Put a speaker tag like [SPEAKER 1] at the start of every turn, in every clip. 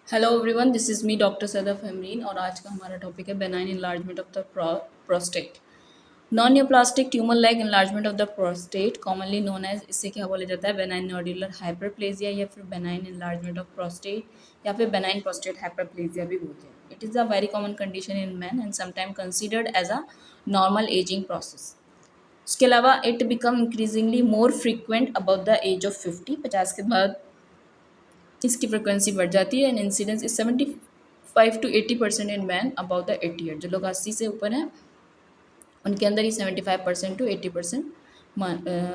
[SPEAKER 1] Hello everyone, this is me doctor Sadaf Hamreen और आज का हमारा टॉपिक है benign enlargement of the prostate. Non neoplastic tumour like enlargement of the prostate commonly known as, इससे क्या बोला जाता है, बेनाइन नोडुलर हाइपरप्लेजिया या फिर बेनाइन इन्लार्जमेंट ऑफ प्रोस्टेट या फिर बेनाइन प्रोस्टेट हाइपरप्लेजिया भी बोलते हैं। It is a very common condition in man and sometime considered as a normal ageing process. उसके अलावा it become increasingly more frequent above the age of 50। 50 के बाद इसकी फ्रिक्वेंसी बढ़ जाती है and incidence is 75 to 80% in man about the 80 year. जो लोग 80 से ऊपर हैं उनके अंदर ही 75% to 80%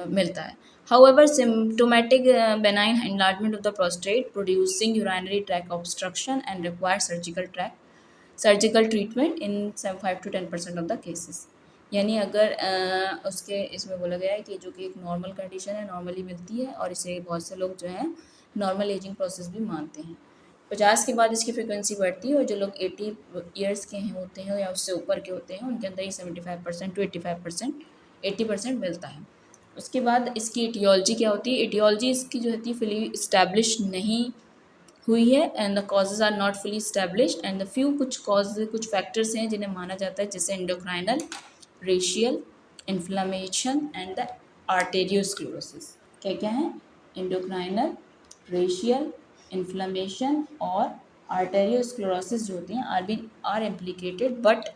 [SPEAKER 1] मिलता है। However, symptomatic benign enlargement of the prostate producing urinary tract obstruction and require surgical treatment in 5 to 10% of the cases। यानी अगर उसके इसमें बोला गया है कि जो कि एक नॉर्मल कंडीशन है, नॉर्मली मिलती है और इसे बहुत से लोग जो हैं नॉर्मल एजिंग प्रोसेस भी मानते हैं। 50 के बाद इसकी फ्रिक्वेंसी बढ़ती है और जो लोग 80 ईयर्स के हैं होते हैं या उससे ऊपर के होते हैं उनके अंदर ही 75% to 80% मिलता है। उसके बाद इसकी एटियोलॉजी क्या होती है? एटियोलॉजी इसकी जो होती है फुली इस्टेब्लिश नहीं हुई है and the causes are not fully established and the few कुछ फैक्टर्स हैं जिन्हें माना जाता है, जैसे endocrinal, racial, inflammation and the arteriosclerosis. क्या क्या है? एंडोक्राइनल, रेशियल, इन्फ्लेमेशन और आर्टेरियोस्क्लेरोसिस जो होती हैं आर इम्प्लीकेटेड, बट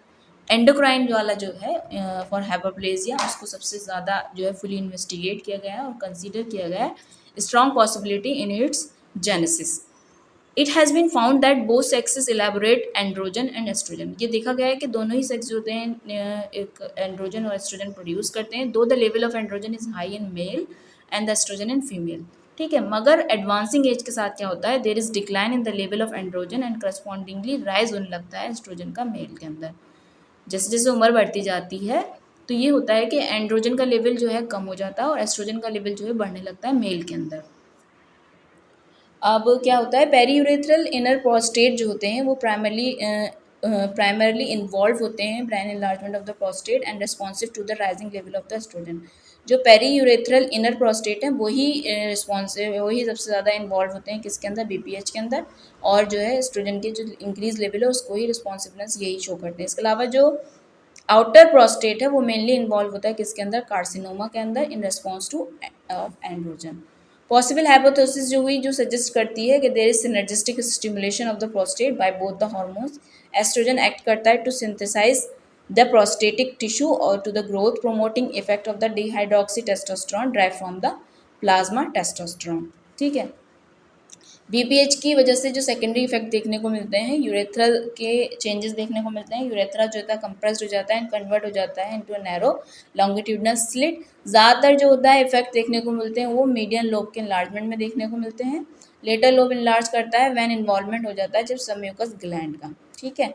[SPEAKER 1] एंडोक्राइन वाला जो है फॉर हाइपरप्लेजिया उसको सबसे ज़्यादा जो है फुली इन्वेस्टिगेट किया गया है और कंसीडर किया गया है strong possibility in its genesis. It has been found that both sexes elaborate androgen and oestrogen. ये देखा गया है कि दोनों ही सेक्स जो होते हैं एक एंड्रोजन और एस्ट्रोजन प्रोड्यूस करते हैं, though the level of androgen is high in male and the oestrogen in female. ठीक है, मगर एडवांसिंग एज के साथ क्या होता है, there is decline in the level of androgen and correspondingly rise होने लगता है एस्ट्रोजन का मेल के अंदर। जैसे जैसे उम्र बढ़ती जाती है तो ये होता है कि एंड्रोजन का लेवल जो है कम हो जाता है और एस्ट्रोजन का लेवल जो है बढ़ने लगता है मेल के अंदर। अब क्या होता है, पेरीयूरेथ्रल इनर प्रोस्टेट जो होते हैं वो प्राइमरली इन्वॉल्व होते हैं brain enlargement of the prostate and responsive to the rising level of the oestrogen. जो पेरीयूरेथ्रल इनर प्रोस्टेट है वही रिस्पॉन्सिव, वही सबसे ज़्यादा इन्वॉल्व होते हैं किसके अंदर, बीपीएच के अंदर, और जो है एस्ट्रोजन की जो इंक्रीज लेवल है उसको ही रिस्पॉन्सिवनेस यही शो करते हैं। इसके अलावा जो आउटर प्रोस्टेट है वो मेनली इन्वॉल्व होता है किसके अंदर, कार्सिनोमा के अंदर, in response to androgen. Possible hypothesis जो हुई जो सजेस्ट करती है कि there is synergistic stimulation of the prostate by both the hormones. Estrogen act करता है to synthesise the prostatic tissue और to the growth promoting effect of the dihydroxy testosterone drive from the plasma testosterone. ठीक है, BPH की वजह से जो secondary effect देखने को मिलते हैं, यूरेथ्रल के चेंजेस देखने को मिलते हैं। यूरेथ्रा जो होता है कंप्रेस्ड हो जाता है एंड कन्वर्ट हो जाता है इनटू नैरो लॉन्गिट्यूडनल स्लिट। ज़्यादातर जो होता है इफेक्ट देखने को मिलते हैं वो मीडियन लोब के इन्लार्जमेंट में देखने को मिलते हैं। लेटर लोब इन्लार्ज करता है व्हेन इन्वॉल्वमेंट हो जाता है जब सबम्यूकस ग्लैंड का। ठीक है,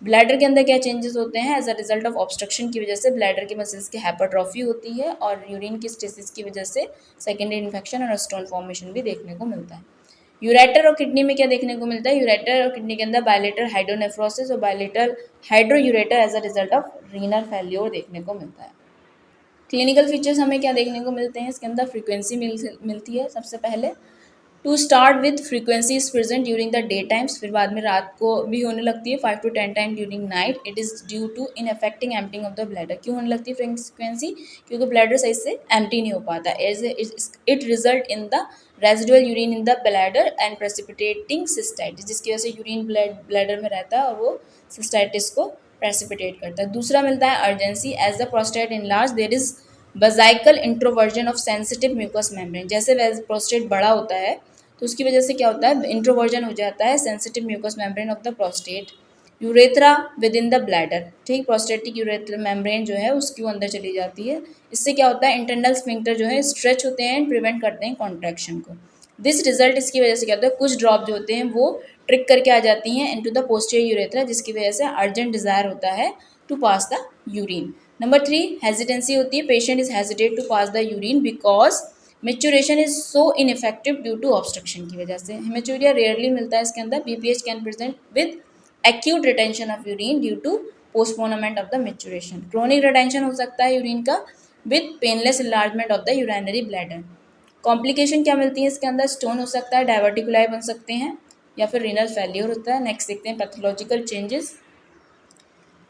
[SPEAKER 1] ब्लैडर के अंदर क्या चेंजेस होते हैं, as a result of obstruction की वजह से ब्लैडर की मसल्स की हाइपरट्रॉफी होती है और यूरिन की स्टेसिस की वजह से सेकेंडरी इन्फेक्शन और स्टोन फॉर्मेशन भी देखने को मिलता है। यूरेटर और किडनी में क्या देखने को मिलता है, यूरेटर और किडनी के अंदर बायलेटरल हाइड्रोनेफ्रोसिस और bilateral hydroureter as a result of renal failure देखने को मिलता है। क्लिनिकल फीचर्स हमें क्या देखने को मिलते हैं, इसके अंदर फ्रीक्वेंसी मिलती है सबसे पहले। To start with frequency is present during the day times, फिर बाद में रात को भी होने लगती है 5 to 10 time during night. It is due to in affecting emptying of the bladder. क्यों होने लगती है फ्रीक्वेंसी, क्योंकि ब्लैडर सही से एम्प्टी नहीं हो पाता। As it result in the residual urine in the bladder and precipitating cystitis, जिसकी वजह से यूरिन ब्लैडर में रहता है और वो सिस्टाइटिस को प्रेसिपिटेट करता है। दूसरा मिलता है urgency, as the prostate enlarge there is vesical introversion of sensitive mucous membrane. जैसे प्रोस्टेट बड़ा होता है तो उसकी वजह से क्या होता है, इंट्रोवर्जन हो जाता है sensitive mucous membrane of the prostate. Urethra within the bladder, ठीक, प्रोस्टेटिक यूरेथ्रा मेम्ब्रेन जो है उसके अंदर चली जाती है। इससे क्या होता है, इंटरनल स्फिंक्टर जो है स्ट्रेच होते हैं एंड प्रिवेंट करते हैं कॉन्ट्रैक्शन को। दिस रिजल्ट, इसकी वजह से क्या होता है, कुछ ड्रॉप जो होते हैं वो ट्रिक करके आ जाती हैं इनटू द पोस्टीरियर यूरेथ्रा, जिसकी वजह से अर्जेंट डिजायर होता है to pass the urine. Number 3, hesitancy होती है। Patient is hesitate to pass the urine because micturition is so ineffective due to obstruction की वजह से। हेमेचूरिया रेयरली मिलता है इसके अंदर। BPH can present with acute retention of urine due to postponement of the micturition. Chronic retention हो सकता है यूरिन का with painless enlargement of the urinary bladder. Complication क्या मिलती है इसके अंदर, स्टोन हो सकता है, डायवर्टिकुलाई बन सकते हैं, या फिर रीनल फेल्योर होता है। नेक्स्ट देखते हैं पैथोलॉजिकल चेंजेस।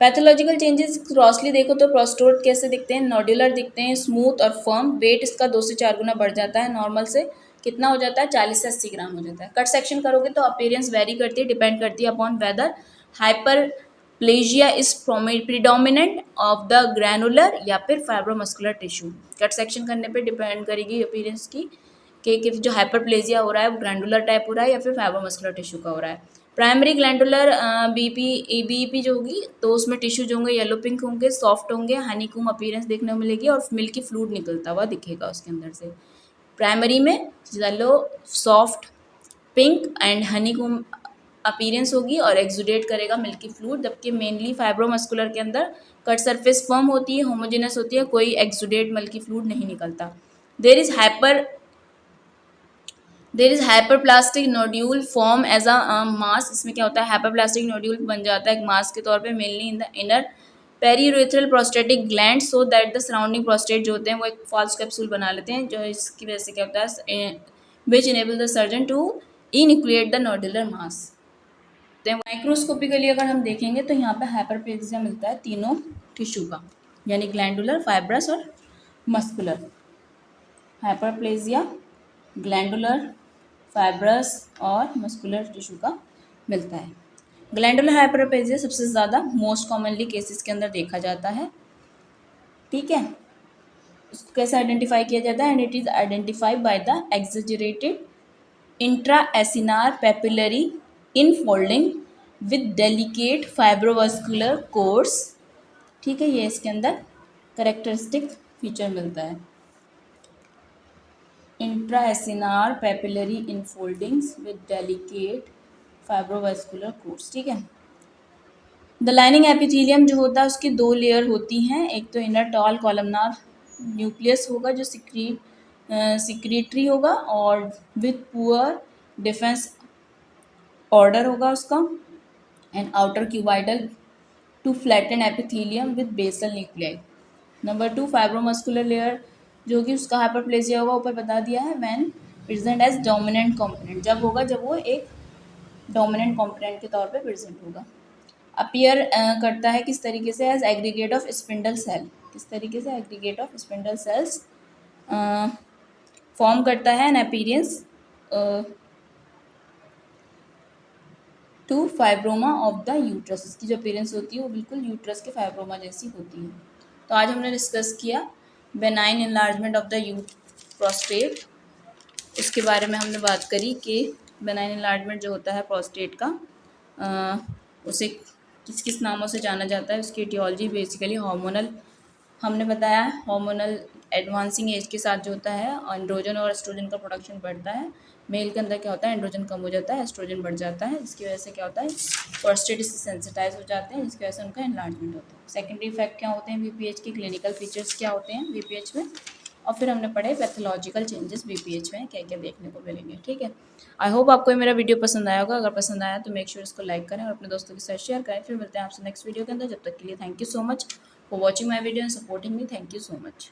[SPEAKER 1] पैथोलॉजिकल चेंजेस क्रॉसली देखो तो प्रोस्टेट कैसे दिखते हैं, नोड्यूलर दिखते हैं, स्मूथ और फर्म। वेट इसका 2 से 4 गुना बढ़ जाता है नॉर्मल से, कितना हो जाता है 40 से 80 ग्राम हो जाता है। कट सेक्शन करोगे तो अपीयरेंस वेरी करती है, डिपेंड करती है upon weather hyperplasia is predominant of the granular या फिर फाइब्रोमस्कुलर टिश्यू। कट सेक्शन करने पे डिपेंड करेगी अपीयरेंस की कि जो हाइपरप्लेजिया हो रहा है वो ग्रैनुलर टाइप हो रहा है या फिर फाइब्रोमस्कुलर टिश्यू का हो रहा है। प्राइमरी ग्लैंडुलर बीपी जो होगी तो उसमें टिश्यू जो होंगे येलो पिंक होंगे, सॉफ्ट होंगे, हनीकॉम्ब अपीयरेंस देखने को मिलेगी और मिल्की फ्लूइड निकलता हुआ दिखेगा उसके अंदर से। प्राइमरी में yellow soft pink and honeycomb appearance होगी और एक्सुडेट करेगा मिल्की फ्लूइड, जबकि मेनली फाइब्रोमस्कुलर के अंदर कट सरफेस फर्म होती है, होमोजेनस होती है, कोई एक्सुडेट मिल्की फ्लूइड नहीं निकलता। There is hyperplastic nodule form as a mass. इसमें क्या होता है, हाइपरप्लास्टिक नोड्यूल बन जाता है एक मास के तौर पे, mainly in the inner periurethral prostatic gland, so that the surrounding prostate जो होते हैं वो एक फॉल्स कैप्सूल बना लेते हैं, जो इसकी वजह से क्या होता है which enable the surgeon to enucleate the nodular mass. Microscopically अगर हम देखेंगे तो यहाँ पे हाइपरप्लेजिया मिलता है तीनों टिश्यू का, यानी ग्लैंडुलर, फाइब्रस और मस्कुलर। हाइपरप्लेजिया ग्लैंडुलर, फाइब्रस और मस्कुलर टिश्यू का मिलता है। ग्लैंडुलर हाइपरप्लेजिया सबसे ज़्यादा मोस्ट कॉमनली केसेस के अंदर देखा जाता है, ठीक है। उसको कैसे आइडेंटिफाई किया जाता है, and it is identified by the exaggerated intraacinar papillary infolding with delicate fibrovascular cores, ठीक है। ये इसके अंदर करेक्टरिस्टिक फीचर मिलता है, intraacinar papillary infoldings with delicate fibrovascular cores, ठीक है। द लाइनिंग एपिथेलियम जो होता है उसकी 2 लेयर होती हैं, एक तो इनर टॉल कॉलमनार न्यूक्लियस होगा जो सिक्रीटरी होगा और विथ पुअर डिफेंस ऑर्डर होगा उसका, and outer cuboidal to flatten epithelium with basal nuclei. Number 2 fibromuscular layer जो कि उसका हाइपरप्लेजिया होगा, ऊपर बता दिया है, when present as dominant component, जब होगा जब वो एक डोमिनेंट कंपोनेंट के तौर पे प्रेजेंट होगा। अपीयर करता है किस तरीके से, as aggregate of spindle cell, किस तरीके से, aggregate of spindle cells form करता है, an appearance to fibroma of the uterus. इसकी जो अपीयरेंस होती है वो बिल्कुल यूट्रस के फाइब्रोमा जैसी होती है। तो आज हमने डिस्कस किया benign enlargement of the prostate, उसके बारे में हमने बात करी कि बेनाइन इनलार्जमेंट जो होता है प्रोस्टेट का उसे किस किस नामों से जाना जाता है, उसकी एटियोलॉजी बेसिकली हार्मोनल हमने बताया, हार्मोनल एडवांसिंग एज के साथ जो होता है एंड्रोजन और एस्ट्रोजन का प्रोडक्शन बढ़ता है। मेल के अंदर क्या होता है, एंड्रोजन कम हो जाता है, एस्ट्रोजन बढ़ जाता है, इसकी वजह से क्या होता है प्रोस्टेट इससे सेंसिटाइज हो जाते हैं, जिसकी वजह से उनका एनलार्जमेंट होता है। सेकेंडरी इफेक्ट क्या होते हैं वीपीएच के, क्लिनिकल फीचर्स क्या होते हैं वीपीएच में, और फिर हमने पढ़े पैथोलॉजिकल चेंजेस वीपीएच में क्या क्या देखने को मिलेंगे, ठीक है। आई होप आपको मेरा वीडियो पसंद आया होगा, अगर पसंद आया तो मेक श्योर इसको लाइक करें और अपने दोस्तों के साथ शेयर करें। फिर मिलते हैं आपसे नेक्स्ट वीडियो के अंदर, जब तक के लिए thank you so much for watching my video and supporting me, thank you so much.